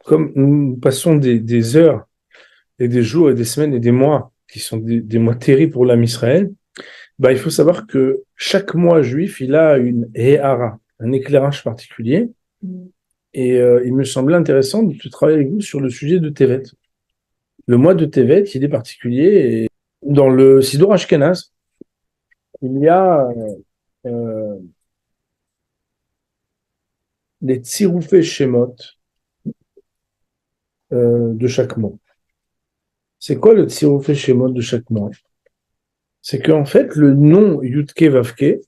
comme nous passons des heures et des jours et des semaines et des mois qui sont des mois terribles pour l'âme Israël, bah, il faut savoir que chaque mois juif, il a une Héhara, un éclairage particulier. Et il me semblait intéressant de travailler avec vous sur le sujet de Tevet. Le mois de Tevet, il est particulier. Et dans le Siddur Ashkenaz, il y a euh, les Tsiroufé Shemot de chaque mois. C'est quoi le Tsiroufé Shemot de chaque mois? C'est qu'en fait, le nom Yudke Vavke,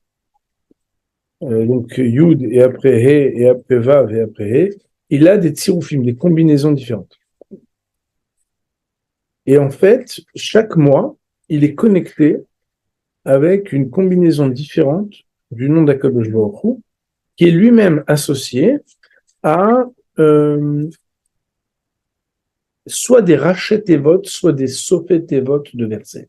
donc Yud et après He et après Vav et après He, il a des Tsiroufim, des combinaisons différentes. Et en fait, chaque mois, il est connecté avec une combinaison différente du nom d'Akadosh Baruch Hu, qui est lui-même associé à soit des rachet votes, soit des sofet votes de versets.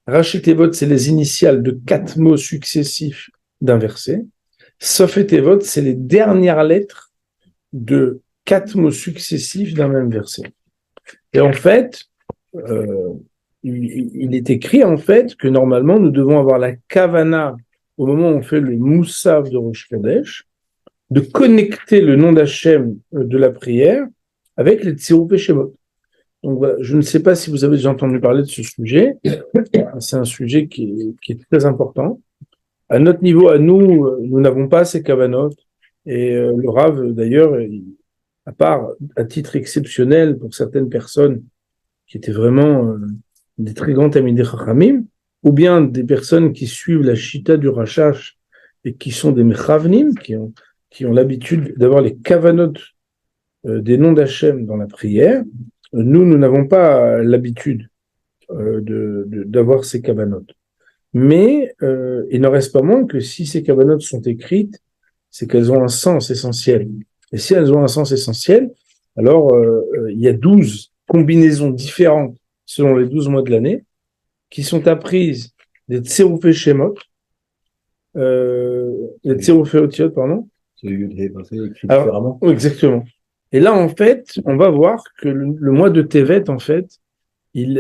Rachet votes, c'est les initiales de 4 mots successifs d'un verset. Sofet votes, c'est les dernières lettres de 4 mots successifs d'un même verset. Et en fait, il est écrit en fait que normalement nous devons avoir la kavana au moment où on fait le moussav de Rosh Chodesh, de connecter le nom d'Hachem de la prière avec les Tsirouf Shemot. Donc voilà, je ne sais pas si vous avez déjà entendu parler de ce sujet. C'est un sujet qui est très important. À notre niveau, à nous, nous n'avons pas ces kavanot. Et le Rav, d'ailleurs, à part à titre exceptionnel pour certaines personnes qui étaient vraiment des très grands Talmidei Chachamim, ou bien des personnes qui suivent la Shita du Rashash et qui sont des Mechavnim, qui ont l'habitude d'avoir les kavanot des noms d'Hachem dans la prière. Nous n'avons pas l'habitude d'avoir ces kavanot. Mais il n'en reste pas moins que si ces kavanot sont écrites, c'est qu'elles ont un sens essentiel. Et si elles ont un sens essentiel, alors il y a 12 combinaisons différentes selon les 12 mois de l'année qui sont apprises des Tseroufé Shemot, les Tseroufé Otiot, pardon. C'est écrit Alors, différemment. exactement. Et là, en fait, on va voir que le mois de Tevet, en fait, il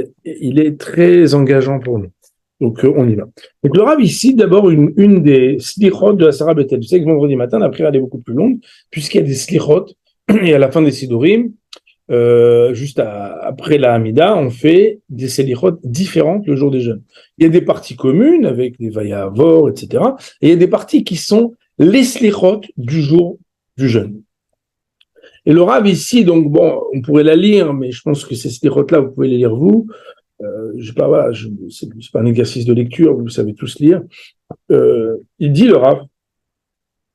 est très engageant pour nous. Donc, on y va. Donc, le Rav ici, d'abord, une des slichot de la Sarah Bethel. Vous savez que vendredi matin, la prière elle est beaucoup plus longue, puisqu'il y a des slichot, et à la fin des Sidurim, juste après la Hamida, on fait des slichot différentes le jour des jeûnes. Il y a des parties communes avec des Vayavor, etc. Et il y a des parties qui sont les slichot du jour du jeûne. Et le Rav ici, donc bon, on pourrait la lire, mais je pense que ces slichot-là, vous pouvez les lire vous. C'est pas un exercice de lecture, vous savez tous lire. Il dit le Rav,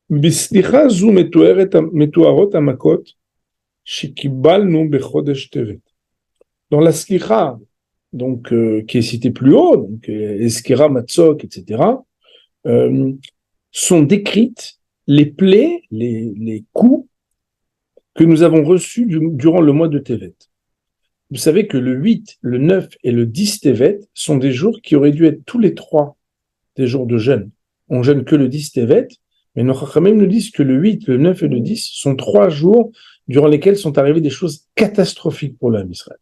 Bislicha zu metuarot amakot shekibalnu bechodesh tevet. Dans la slicha, donc qui est citée plus haut, donc eskira matzok, etc., sont décrites les plaies, les coups que nous avons reçus durant le mois de Tevet. Vous savez que le 8, le 9 et le 10 Tevet sont des jours qui auraient dû être tous les trois des jours de jeûne. On jeûne que le 10 Tevet, mais nos Chachamim nous disent que le 8, le 9 et le 10 sont 3 jours durant lesquels sont arrivées des choses catastrophiques pour l'âme Israël.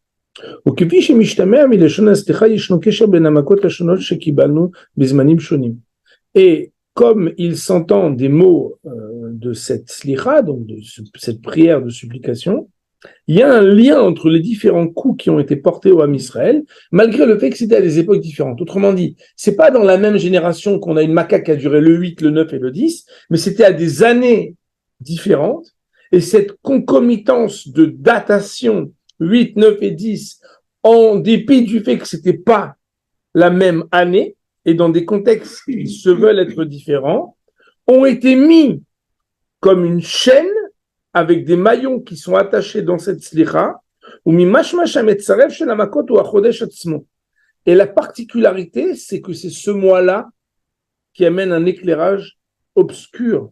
Et comme il s'entend des mots de cette slicha, donc de cette prière de supplication, il y a un lien entre les différents coups qui ont été portés au Ham Israël, malgré le fait que c'était à des époques différentes. Autrement dit, c'est pas dans la même génération qu'on a une Maca qui a duré le 8, le 9 et le 10, mais c'était à des années différentes. Et cette concomitance de datation 8, 9 et 10, en dépit du fait que c'était pas la même année, et dans des contextes qui se veulent être différents, ont été mis comme une chaîne avec des maillons qui sont attachés dans cette slicha, et la particularité, c'est que c'est ce mois-là qui amène un éclairage obscur,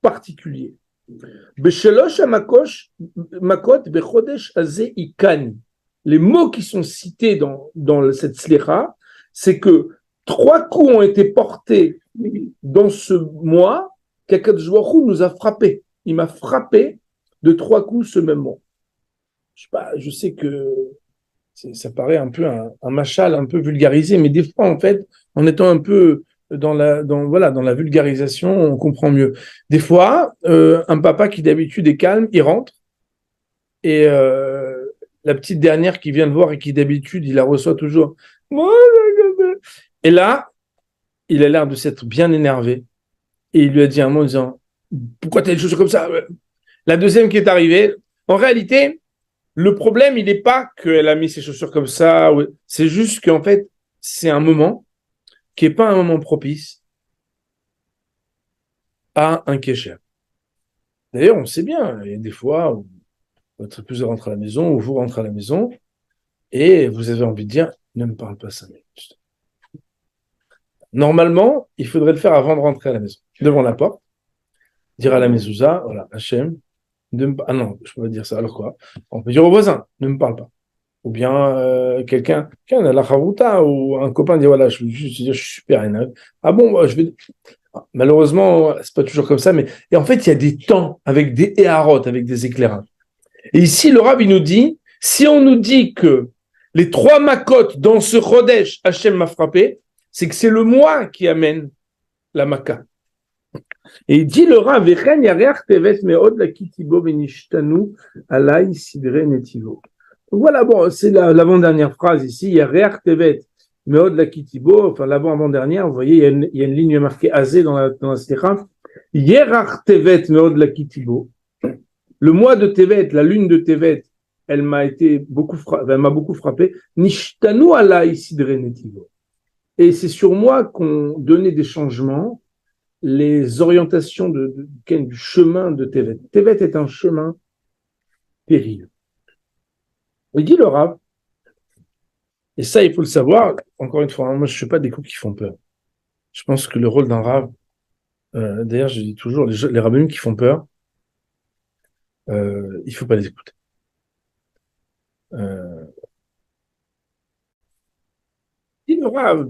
particulier. Les mots qui sont cités dans cette slicha, c'est que 3 coups ont été portés dans ce mois qu'Akadosh Baruch Hu nous a frappés. Il m'a frappé de 3 coups ce même mois. Je sais que ça paraît un peu un machal un peu vulgarisé, mais des fois, en fait, en étant un peu dans la vulgarisation, on comprend mieux. Des fois, un papa qui d'habitude est calme, il rentre, et la petite dernière qui vient le voir et qui d'habitude, il la reçoit toujours. Et là, il a l'air de s'être bien énervé. Et il lui a dit un mot en disant pourquoi tu as des choses comme ça. La deuxième qui est arrivée, en réalité, le problème, il n'est pas qu'elle a mis ses chaussures comme ça. C'est juste qu'en fait, c'est un moment qui n'est pas un moment propice à un kécher. D'ailleurs, on sait bien, il y a des fois où votre épouse rentre à la maison, ou vous rentrez à la maison, et vous avez envie de dire ne me parle pas 5 minutes. Normalement, il faudrait le faire avant de rentrer à la maison, devant la porte, dire à la mezouza, voilà, Hachem, ah non, je peux pas dire ça, alors quoi? On peut dire au voisin, ne me parle pas. Ou bien quelqu'un qui a la charouta, ou un copain dit voilà, je veux juste dire, je suis super énervé. Ah bon, je vais. Malheureusement, c'est pas toujours comme ça, mais et en fait, il y a des temps avec des éharotes, avec des éclairages. Et ici, le Rav, il nous dit, si on nous dit que les 3 makotes dans ce Chodesh, Hachem m'a frappé, c'est que c'est le moi qui amène la maka. Et il dit le Rav, Vechen yareach tevet meod la kitibo venishtanu alai sidre netivo. Donc voilà, bon, c'est l'avant-dernière phrase ici, yareach tevet meod la kitibo, enfin l'avant-avant-dernière, vous voyez, il y a une ligne marquée azé dans la stécha. Yerach tevet meod la kitibo. Le mois de Tevet, la lune de Tevet, elle m'a beaucoup frappé. Nishtanu alai sidre netivo. Et c'est sur moi qu'on donnait des changements, les orientations du chemin de Tevet. Tevet est un chemin périlleux. Il dit le Rav, et ça il faut le savoir, encore une fois, moi je ne fais pas des coups qui font peur. Je pense que le rôle d'un Rav, d'ailleurs je dis toujours, les rabbins qui font peur, il ne faut pas les écouter. Il dit le Rav,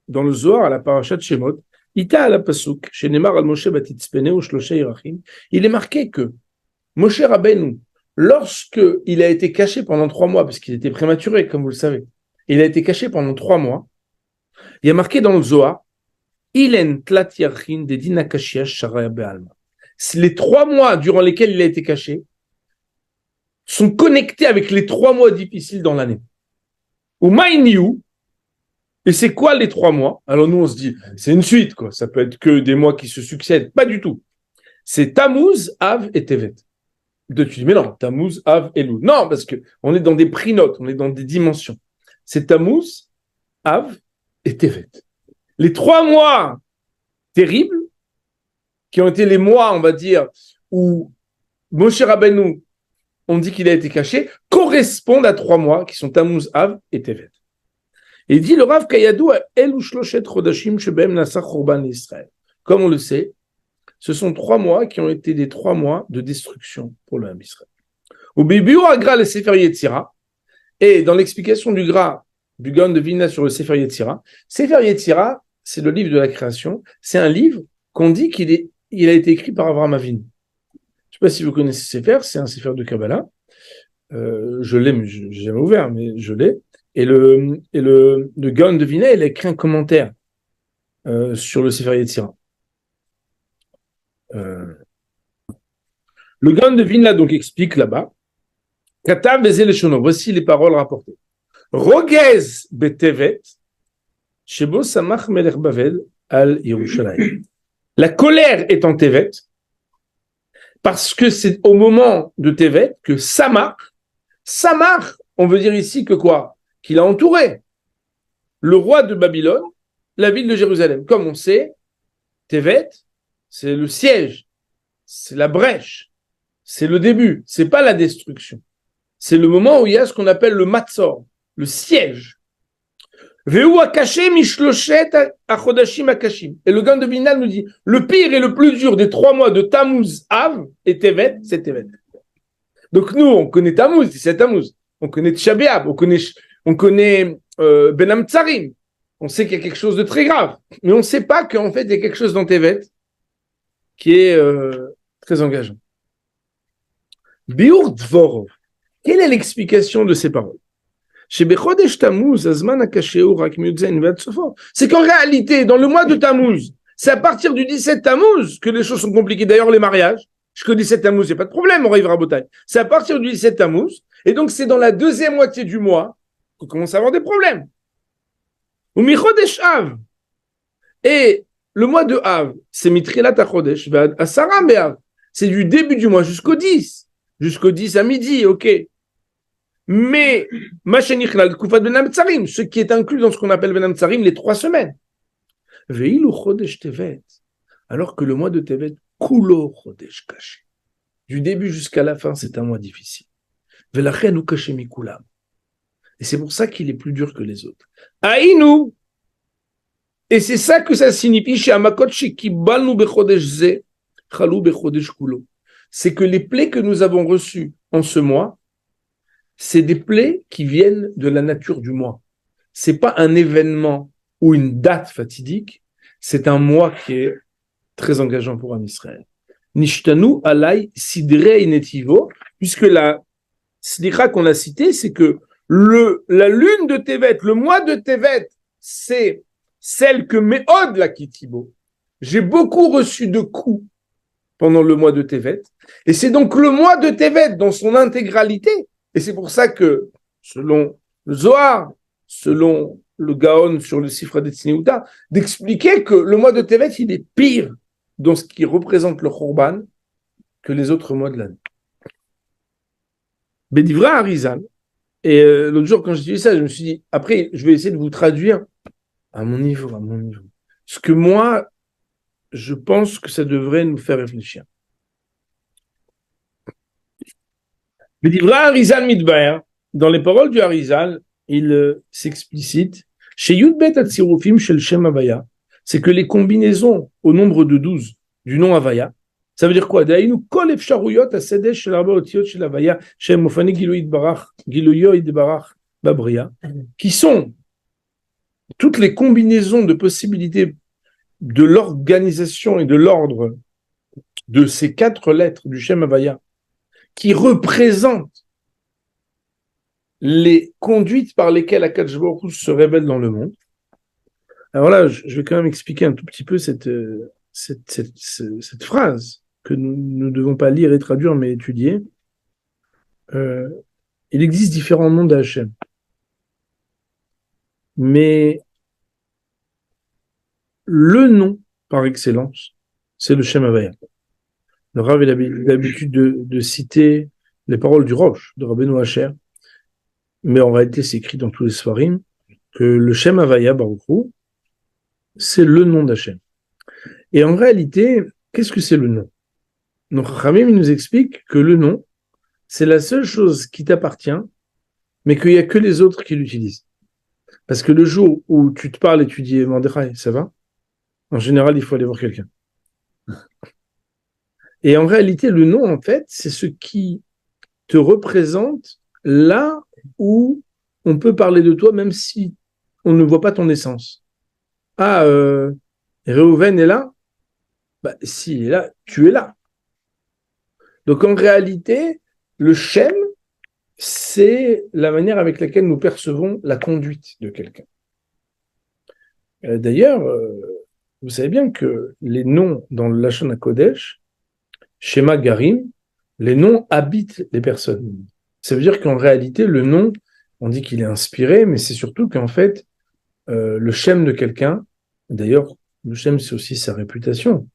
dans le Zohar à la parashat Shemot, Ita à la Pasuk, chez Nemar al Moshe Batitzpene ou Shlosha Irachim, il est marqué que Moshe Rabbeinu, lorsque il a été caché pendant 3 mois, parce qu'il était prématuré, comme vous le savez, il a été caché pendant 3 mois, il y a marqué dans le Zohar, Ilen Tlat Yachin de Dinakashiash Sharaya Be'alma. Les 3 mois durant lesquels il a été caché sont connectés avec les 3 mois difficiles dans l'année. Ou Maïniou, et c'est quoi les 3 mois? Alors nous, on se dit, c'est une suite, quoi. Ça peut être que des mois qui se succèdent. Pas du tout. C'est Tammuz, Av et Tevet. Tu dis, mais non, Tammuz, Av et Elul. Non, parce qu'on est dans des prinotes, on est dans des dimensions. C'est Tammuz, Av et Tevet. Les 3 mois terribles, qui ont été les mois, on va dire, où Moshe Rabbeinu, on dit qu'il a été caché, correspondent à 3 mois qui sont Tammuz, Av et Tevet. Et il dit le Rav Kayadou Elu Shloshet Chodashim Shebem Nasa Chorban Israël. Comme on le sait, ce sont 3 mois qui ont été des 3 mois de destruction pour le Ham Israël. Au Bibiou Agra le Sefer Yetzira, et dans l'explication du Gaon de Vilna sur le Sefer Yetzira, c'est le livre de la création, c'est un livre qu'on dit qu'il a été écrit par Avraham Avinu. Je ne sais pas si vous connaissez ce Sefer, c'est un Sefer de Kabbalah. Je l'ai, mais je n'ai jamais ouvert, mais je l'ai. Et le Gaon de Vilna, il a écrit un commentaire sur le Sefer Yetzira. Le Gaon de Vilna donc explique là-bas, Katav Bezel Shono, voici les paroles rapportées. Rogez betevet, shebo samach melech Bavel al Yerushalayim. La colère est en Tevet, parce que c'est au moment de Tevet que Samach, on veut dire ici que quoi? Qu'il a entouré le roi de Babylone, la ville de Jérusalem. Comme on sait, Tevet, c'est le siège, c'est la brèche, c'est le début, c'est pas la destruction. C'est le moment où il y a ce qu'on appelle le matzor, le siège. Et le Gaon de Vilna nous dit, le pire et le plus dur des 3 mois de Tammuz, Av et Tevet, c'est Tevet. Donc nous, on connaît Tammuz, c'est Tammuz. On connaît Tisha B'Av, on connaît Ben Hamtzarim. On sait qu'il y a quelque chose de très grave. Mais on ne sait pas qu'en fait, il y a quelque chose dans Tevet qui est très engageant. Biur Dvorov. Quelle est l'explication de ces paroles? C'est qu'en réalité, dans le mois de Tammuz, c'est à partir du 17 Tammuz que les choses sont compliquées. D'ailleurs, les mariages, jusqu'au 17 Tammuz, il n'y a pas de problème, on arrivera à Botaï. C'est à partir du 17 Tammuz, et donc c'est dans la deuxième moitié du mois qu'on commence à avoir des problèmes. Ou Michodesh Av. Et le mois de Av, c'est Mitrilat HaChodesh, Asara Be'av. C'est du début du mois jusqu'au 10. Jusqu'au 10 à midi, ok. Mais, ce qui est inclus dans ce qu'on appelle Ben Tsarim, les 3 semaines. Alors que le mois de Tevet, Kulo Chodesh Kashi. Du début jusqu'à la fin, c'est un mois difficile. Et c'est pour ça qu'il est plus dur que les autres. Aïnou. Et c'est ça que ça signifie chez Amakot Shekibalnu Bechodesh Ze, Chalou Bechodesh Kulo. C'est que les plaies que nous avons reçues en ce mois, c'est des plaies qui viennent de la nature du mois. C'est pas un événement ou une date fatidique, c'est un mois qui est très engageant pour un Israël. Nishtanu alay sidrei netivo, puisque la slicha qu'on a citée, c'est que la lune de Tevet, le mois de Tevet, c'est celle que Méhod la Kitibo. J'ai beaucoup reçu de coups pendant le mois de Tevet, et c'est donc le mois de Tevet dans son intégralité. Et c'est pour ça que, selon le Zohar, selon le Gaon sur le Sifra de Tzniuta, d'expliquer que le mois de Tevet, il est pire dans ce qui représente le Khorban que les autres mois de l'année. Bedivra Arizal, et l'autre jour, quand j'ai dit ça, je me suis dit, après, je vais essayer de vous traduire à mon niveau. Ce que moi, je pense que ça devrait nous faire réfléchir. Bedivra Arizal Midbaer, dans les paroles du Arizal, il s'explicite chez Yudbet Atzirufim Shel Shem Havaya, c'est que les combinaisons au nombre de 12 du nom Havaya, ça veut dire quoi? Daïnu kol efsharuyot asedesh shel arba otiot shel Havaya shem mofane giluyo idbarach babria, qui sont toutes les combinaisons de possibilités de l'organisation et de l'ordre de ces 4 lettres du Shem Havaya, qui représentent les conduites par lesquelles Akadosh Baruch Hu se révèle dans le monde. Alors là, je vais quand même expliquer un tout petit peu cette phrase que nous ne devons pas lire et traduire, mais étudier. Il existe différents noms d'Hachem. Mais le nom par excellence, c'est le Shem Havaya. Le Rav a l'habitude de citer les paroles du Rosh, de Rabbeinu Asher, mais en réalité, c'est écrit dans tous les Sfarim que le Shem Havaya Baruch Hu, c'est le nom d'Hachem. Et en réalité, qu'est-ce que c'est le nom? Donc, Ramim nous explique que le nom, c'est la seule chose qui t'appartient, mais qu'il n'y a que les autres qui l'utilisent. Parce que le jour où tu te parles et tu dis Mordechai, ça va? En général, il faut aller voir quelqu'un. Et en réalité, le nom, en fait, c'est ce qui te représente là où on peut parler de toi, même si on ne voit pas ton essence. Ah, Réhouven est là? Bah, s'il est là, tu es là. Donc en réalité, le Shem, c'est la manière avec laquelle nous percevons la conduite de quelqu'un. D'ailleurs, vous savez bien que les noms dans le Lashon HaKodesh, Shema Garim, les noms habitent les personnes. Ça veut dire qu'en réalité, le nom, on dit qu'il est inspiré, mais c'est surtout qu'en fait, le Shem de quelqu'un, d'ailleurs, le Shem, c'est aussi sa réputation.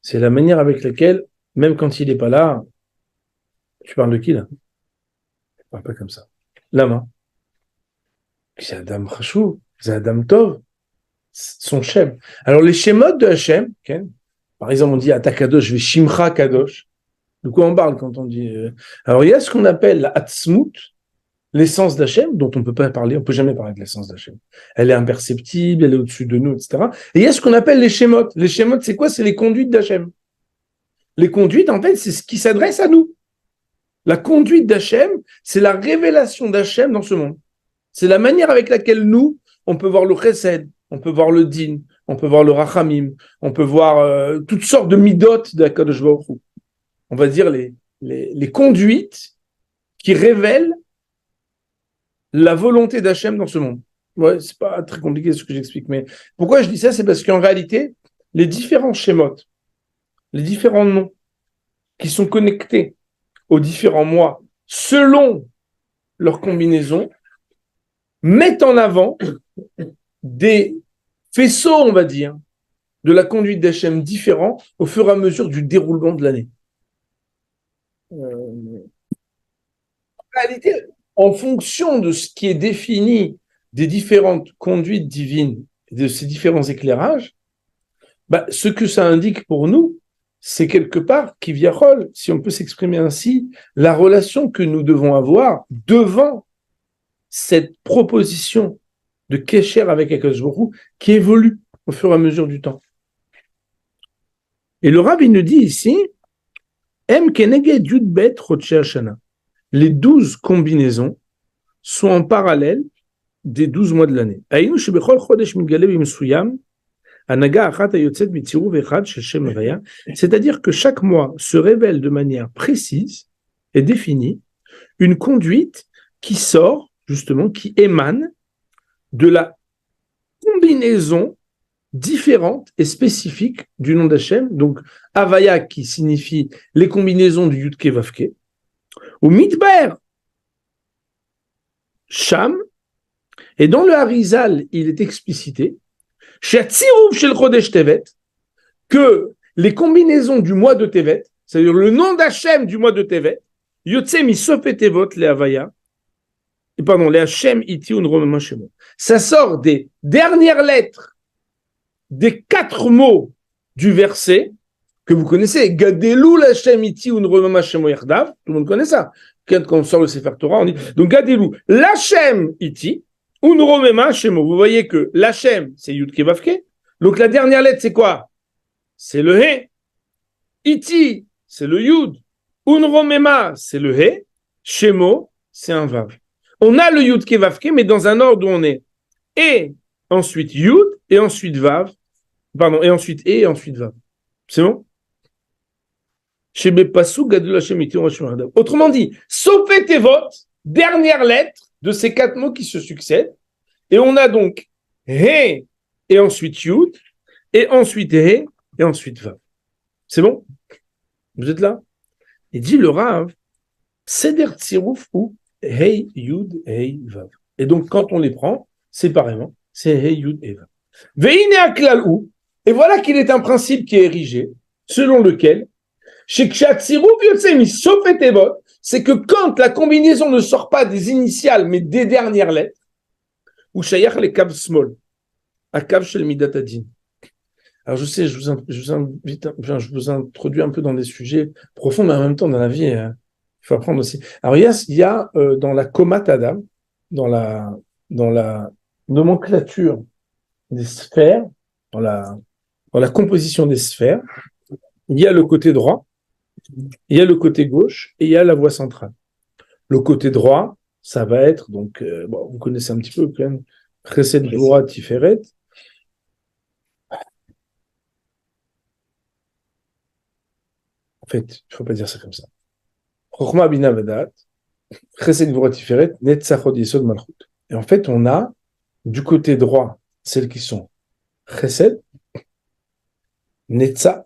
C'est la manière avec laquelle, même quand il n'est pas là, tu parles de qui là? Tu parles pas comme ça. Lama. C'est Adam Chashou, c'est Adam Tov, son Shem. Alors les Shemot de Hachem, okay, par exemple, on dit Ata Kadosh, je vais Shimcha Kadosh. De quoi on parle quand on dit. Alors il y a ce qu'on appelle la Hatzmut, l'essence d'Hachem, dont on ne peut pas parler, on ne peut jamais parler de l'essence d'Hachem. Elle est imperceptible, elle est au-dessus de nous, etc. Et il y a ce qu'on appelle les Shemot. Les Shemot, c'est quoi? C'est les conduites d'Hachem. Les conduites, en fait, c'est ce qui s'adresse à nous. La conduite d'Hachem, c'est la révélation d'Hachem dans ce monde. C'est la manière avec laquelle nous, on peut voir le Chesed, on peut voir le Din, on peut voir le Rachamim, on peut voir toutes sortes de midot d'Akadosh Baruch Hu. On va dire les les conduites qui révèlent la volonté d'Hachem dans ce monde. Ouais, c'est pas très compliqué ce que j'explique, mais pourquoi je dis ça, c'est parce qu'en réalité, les différents schémotes, les différents noms qui sont connectés aux différents mois selon leur combinaison mettent en avant des faisceaux, on va dire, de la conduite d'Hachem différents au fur et à mesure du déroulement de l'année. En réalité, en fonction de ce qui est défini des différentes conduites divines, de ces différents éclairages, ce que ça indique pour nous, c'est quelque part, Kivyachol, si on peut s'exprimer ainsi, la relation que nous devons avoir devant cette proposition de Kesher avec Akadosh Baruch Hu qui évolue au fur et à mesure du temps. Et le Rabbi nous dit ici, Em Keneged Yudbet Roche Hashana. Les 12 combinaisons sont en parallèle des 12 mois de l'année. Aïnou Shebechol Chodesh Migale Bimsuyam, c'est-à-dire que chaque mois se révèle de manière précise et définie une conduite qui sort, justement, qui émane de la combinaison différente et spécifique du nom d'Hachem, donc Havaya qui signifie les combinaisons du Yudke Vavke, ou Midbar, Sham, et dans le Harizal, il est explicité que les combinaisons du mois de Tevet, c'est-à-dire le nom d'Hachem du mois de Tevet, Yotzem Isopetevot le Havaya, pardon, le Hachem Iti Unromema Shemo. Ça sort des dernières lettres des 4 mots du verset que vous connaissez. Gadelou l'Hachem Iti Unromema Shemo Yardav. Tout le monde connaît ça. Quand on sort le Sefer Torah, on dit donc Gadelou l'Hachem Iti Unromema Shemo. Vous voyez que l'Hachem, c'est Yud Kevavke. Donc la dernière lettre, c'est quoi? C'est le He. Iti, c'est le Yud. Unromema, c'est le He. Shemo, c'est un Vav. On a le Yud Kevavke, mais dans un ordre où on est et ensuite Yud, et ensuite Vav. Pardon, et ensuite et ensuite Vav. C'est bon? Autrement dit, Sophet Tevot, dernière lettre de ces 4 mots qui se succèdent. Et on a donc He et ensuite Yud, et ensuite He et ensuite Vav. C'est bon? Vous êtes là? Il dit le Rav, Seder Tsirouf ou Hey Yud Hey Vav. Et donc quand on les prend séparément, c'est Hey Yud et Vav. Veine Aklal ou, et voilà qu'il est un principe qui est érigé, selon lequel c'est que quand la combinaison ne sort pas des initiales mais des dernières lettres, ou shayach les kav small, à kav shel midat adin. Alors je sais, je vous introduis un peu dans des sujets profonds, mais en même temps dans la vie, il faut apprendre aussi. Alors il y a dans la Komat Adam, dans la nomenclature des sphères, dans la composition des sphères, il y a le côté droit, il y a le côté gauche et il y a la voie centrale. Le côté droit, ça va être, donc, vous connaissez un petit peu quand même, Chesed Gvura Tiferet. En fait, il ne faut pas dire ça comme ça. Chochma Bina Vadat, Chesed Gvura Tiferet, Netzachod Yesod Malchut. Et en fait, on a du côté droit celles qui sont Chesed, Netzach.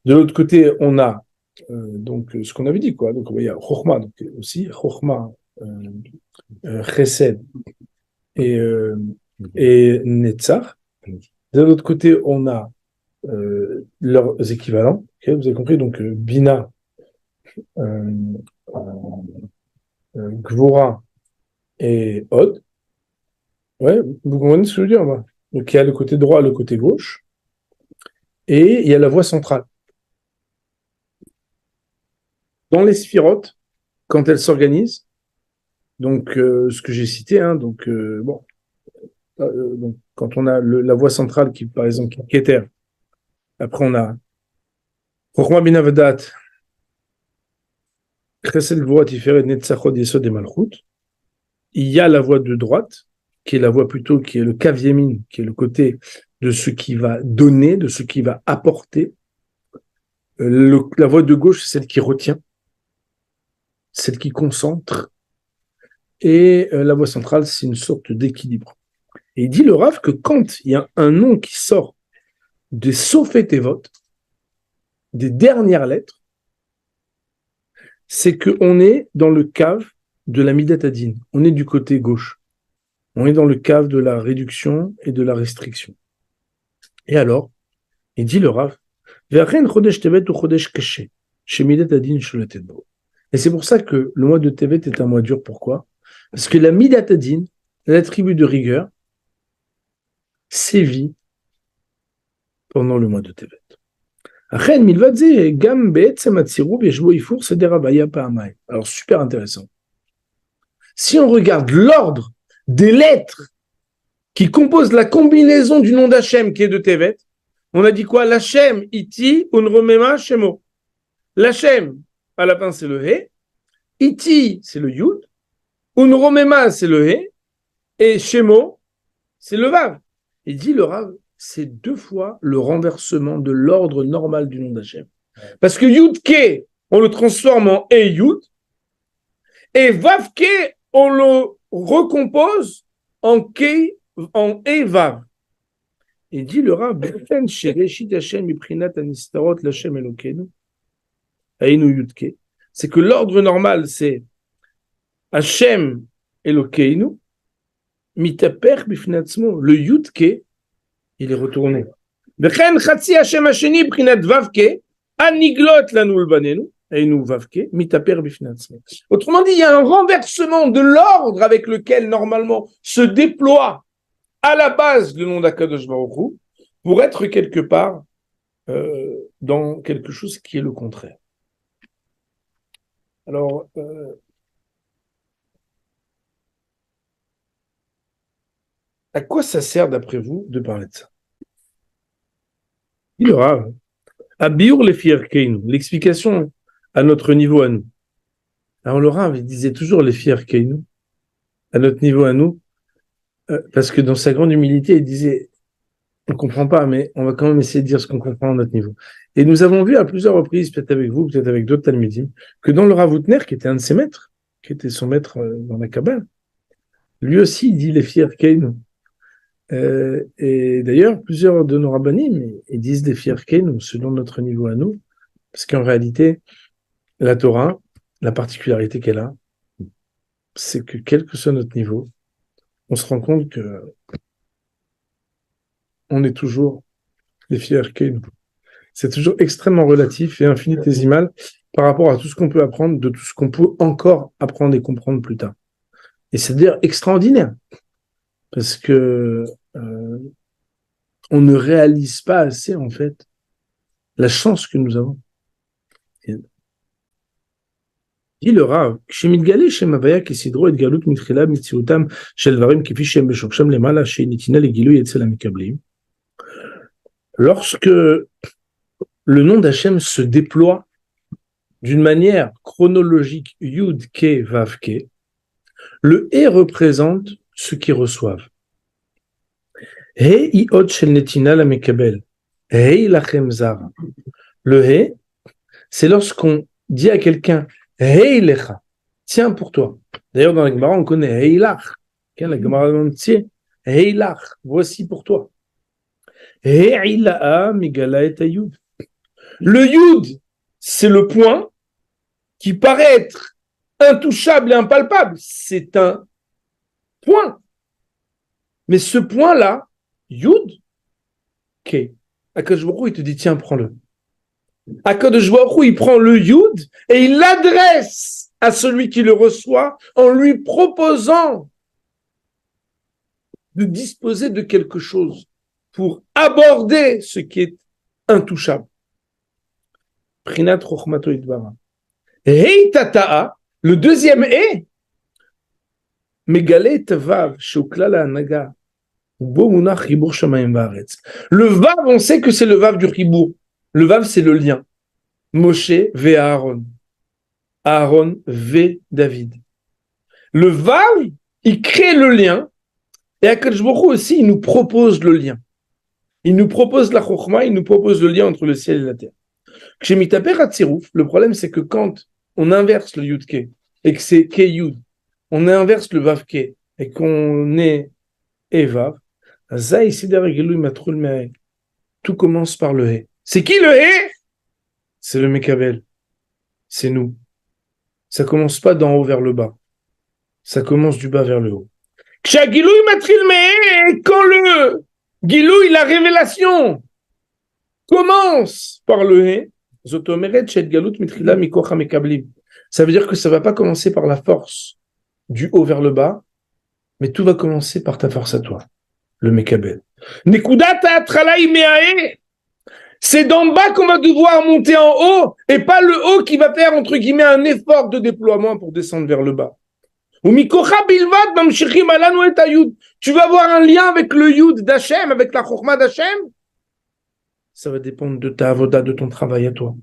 De l'autre côté, on a donc ce qu'on avait dit, quoi. Donc il y a Chochma, donc aussi Chochma, Chesed et Netzach. De l'autre côté, on a leurs équivalents. Okay, vous avez compris, donc Bina, Gvura et Od. Ouais, vous comprenez ce que je veux dire, moi. Donc il y a le côté droit, le côté gauche, et il y a la voie centrale. Dans les sphirotes, quand elles s'organisent, donc ce que j'ai cité, hein, donc bon, donc quand on a la voie centrale qui, par exemple, qui est Keter, après on a Chochma Bina Vadat, Chesed Gvura Tiferet Netzachod Yesod et Malchut. Il y a la voie de droite, qui est la voie plutôt, qui est le Kav Yemin, qui est le côté de ce qui va donner, de ce qui va apporter. La voix de gauche, c'est celle qui retient, celle qui concentre, et la voix centrale, c'est une sorte d'équilibre. Et il dit le Rav que quand il y a un nom qui sort des Sofet Tevot, des dernières lettres, c'est qu'on est dans le cave de la Midat Hadin. On est du côté gauche. On est dans le cave de la réduction et de la restriction. Et alors, il dit le Rav, Ve'achen Chodesh Tevet ou Chodesh Keshe, chez Midat Hadin Sholotet Bo. Et c'est pour ça que le mois de Tevet est un mois dur. Pourquoi? Parce que la Midat Hadin, l'attribut de rigueur, sévit pendant le mois de Tevet. Alors, super intéressant. Si on regarde l'ordre des lettres qui composent la combinaison du nom d'Hachem qui est de Tevet, on a dit quoi? L'Hachem, Iti, Unromema, Shemo. L'Hachem, à la fin, c'est le He. Iti, c'est le Yud. Unromema, c'est le He. Et Shemo, c'est le Vav. Il dit le Rav, c'est 2 fois le renversement de l'ordre normal du nom d'Hachem. Parce que Yud-Ke, on le transforme en E-Yud, et Vav-Ke, on le recompose en Ke, en E-Vav. Il dit le Rav, c'est que l'ordre normal, c'est Hachem Elokeinu, mitaper bifnatzmo, le Yud-Ke, il est retourné. Autrement dit, il y a un renversement de l'ordre avec lequel normalement se déploie à la base le nom d'Akadosh Baruch Hu pour être quelque part dans quelque chose qui est le contraire. Alors, à quoi ça sert d'après vous de parler de ça? Il aura Abiyur le Fierkeinu, l'explication à notre niveau à nous. Alors le Rav, il disait toujours les Fierkeinu, à notre niveau à nous, parce que dans sa grande humilité, il disait, on ne comprend pas, mais on va quand même essayer de dire ce qu'on comprend à notre niveau. Et nous avons vu à plusieurs reprises, peut-être avec vous, peut-être avec d'autres Talmudim, que dans le Rav Outner, qui était un de ses maîtres, qui était son maître dans la Kabbale, lui aussi, il dit les Fierkeinu. Et d'ailleurs, plusieurs de nos rabbanim, ils disent des Fierkeinu selon notre niveau à nous, parce qu'en réalité, la Torah, la particularité qu'elle a, c'est que quel que soit notre niveau, on se rend compte que on est toujours les Fierkeinu. C'est toujours extrêmement relatif et infinitésimal par rapport à tout ce qu'on peut apprendre, de tout ce qu'on peut encore apprendre et comprendre plus tard. Et c'est-à-dire extraordinaire, parce que on ne réalise pas assez, en fait, la chance que nous avons. dit le Rav, כשמתגלה שם הוויה כסדרו התגלות מתחילה במציאותם של דברים כפי שהם בשורשם למעלה, שהיא נתינה לגילוי אצל המקבלים. Lorsque le nom d'Hachem se déploie d'une manière chronologique, Yud, Ke, Vav, Ke, le He représente ceux qui reçoivent. He iot shel netina la mekabel. He lachem zara. Le He, c'est lorsqu'on dit à quelqu'un Hey lecha, tiens pour toi. D'ailleurs, dans la Gemara, on connaît Hey lach. La Gemara entière, Hey lach, voici pour toi. Hey la'a migala et yud. Le yud, c'est le point qui paraît être intouchable et impalpable. C'est un point. Mais ce point-là, yud, Ke, Akadosh Baruch Hu, il te dit, tiens, prends-le. Akadosh Baruch Hu, il prend le yud et il l'adresse à celui qui le reçoit en lui proposant de disposer de quelque chose pour aborder ce qui est intouchable. Prinat Chochmato Idbara. Hei Tata'a, le deuxième est Megale Tavav Shouklal Hanaga. Le Vav, on sait que c'est le Vav du Chibour. Le Vav, c'est le lien. Moshe ve Aaron. Aaron ve David. Le Vav, il crée le lien. Et Akadosh Baruch Hu aussi, il nous propose le lien. Il nous propose la Chokhma, il nous propose le lien entre le ciel et la terre. Le problème, c'est que quand on inverse le Yud-Ke, et que c'est Ke-Yud, on inverse le Vav-Ke, et qu'on est Evav, tout commence par le He. C'est qui le He? C'est le Mekabel. C'est nous. Ça commence pas d'en haut vers le bas. Ça commence du bas vers le haut. Quand le Gilouï, la révélation, commence par le He, ça veut dire que ça va pas commencer par la force du haut vers le bas, mais tout va commencer par ta force à toi, le Mekabel. C'est d'en bas qu'on va devoir monter en haut, et pas le haut qui va faire, entre guillemets, un effort de déploiement pour descendre vers le bas. Tu vas avoir un lien avec le Yud d'Hachem, avec la Chokhmah d'Hachem. Ça va dépendre de ta avoda, de ton travail à toi.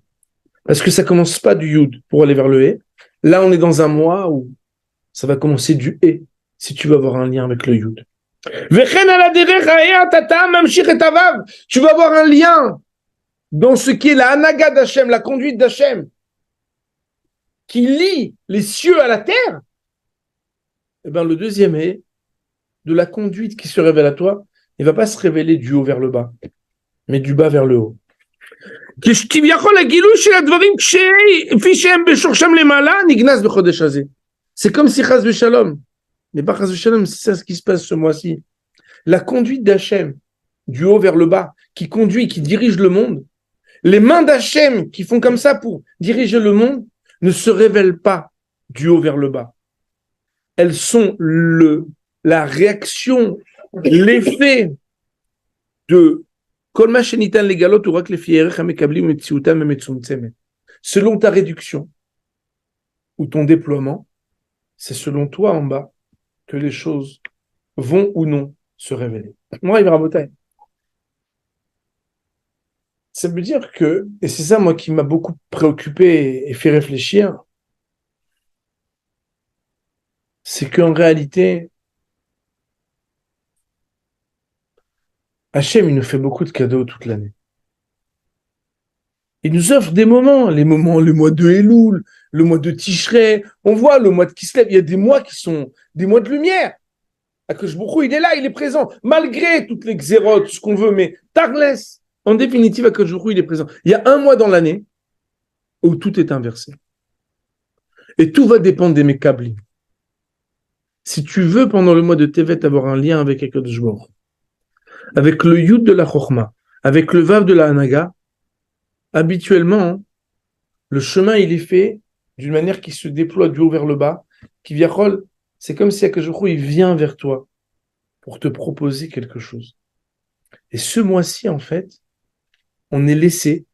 Parce que ça commence pas du Yud pour aller vers le He. Là, on est dans un mois où ça va commencer du He, si tu veux avoir un lien avec le Yud. Tu vas avoir un lien dans ce qui est la Hanaga d'Hachem, la conduite d'Hachem, qui lie les cieux à la terre. Eh bien, le deuxième est de la conduite qui se révèle à toi. Il ne va pas se révéler du haut vers le bas, mais du bas vers le haut. C'est comme si Chas v'Shalom, mais pas Chas v'Shalom, c'est ça ce qui se passe ce mois-ci. La conduite d'Hachem, du haut vers le bas, qui conduit, qui dirige le monde, les mains d'Hachem qui font comme ça pour diriger le monde, ne se révèlent pas du haut vers le bas. Elles sont la réaction, l'effet de selon ta réduction ou ton déploiement, c'est selon toi en bas que les choses vont ou non se révéler. Moi, il Rabotai. Ça veut dire que, et c'est ça moi qui m'a beaucoup préoccupé et fait réfléchir, c'est qu'en réalité, Hachem, il nous fait beaucoup de cadeaux toute l'année. Il nous offre des moments, le mois de Elul, le mois de Tishrei, on voit le mois de Kislev, il y a des mois qui sont des mois de lumière. Akadosh Baruch Hu, il est là, il est présent, malgré toutes les xérotes, ce qu'on veut, mais Tarles, en définitive, Akadosh Baruch Hu, il est présent. Il y a un mois dans l'année où tout est inversé. Et tout va dépendre des Mekablim. Si tu veux, pendant le mois de Tevet, avoir un lien avec Akadosh Baruch Hu, avec le Yud de la Chokhmah, avec le Vav de la Hanaga, habituellement, le chemin, il est fait d'une manière qui se déploie du haut vers le bas, qui viachol, c'est comme si Akadosh Baruch Hu, il vient vers toi pour te proposer quelque chose. Et ce mois-ci, en fait, on est laissé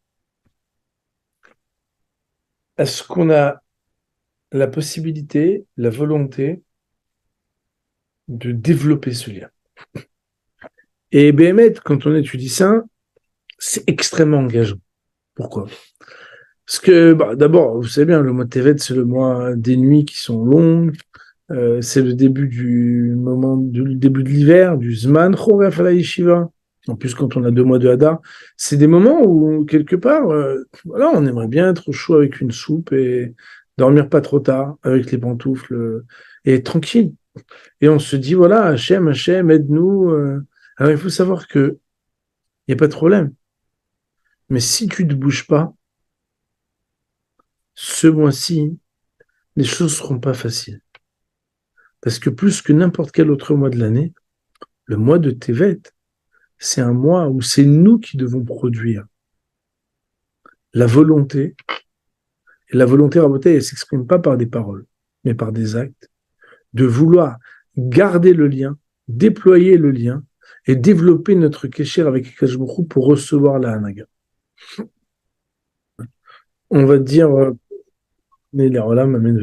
à ce qu'on a la possibilité, la volonté de développer ce lien. Et Béhémet, quand on étudie ça, c'est extrêmement engageant. Pourquoi? Parce que, d'abord, vous savez bien, le mois de Tevet, c'est le mois des nuits qui sont longues, c'est le début début de l'hiver, du Zman Choref à la Yeshiva. En plus, quand on a 2 mois de Hadar, c'est des moments où, quelque part, voilà, on aimerait bien être au chaud avec une soupe et dormir pas trop tard, avec les pantoufles, et être tranquille. Et on se dit, voilà, Hachem, aide-nous. Alors, il faut savoir que il n'y a pas de problème. Mais si tu ne bouges pas, ce mois-ci, les choses ne seront pas faciles. Parce que plus que n'importe quel autre mois de l'année, le mois de Tevet, c'est un mois où c'est nous qui devons produire la volonté. Et la volonté, Raboté, elle ne s'exprime pas par des paroles, mais par des actes, de vouloir garder le lien, déployer le lien et développer notre kécher avec Akadosh Baruch Hu pour recevoir la Hanaga. On va dire, mais les Olam, amen.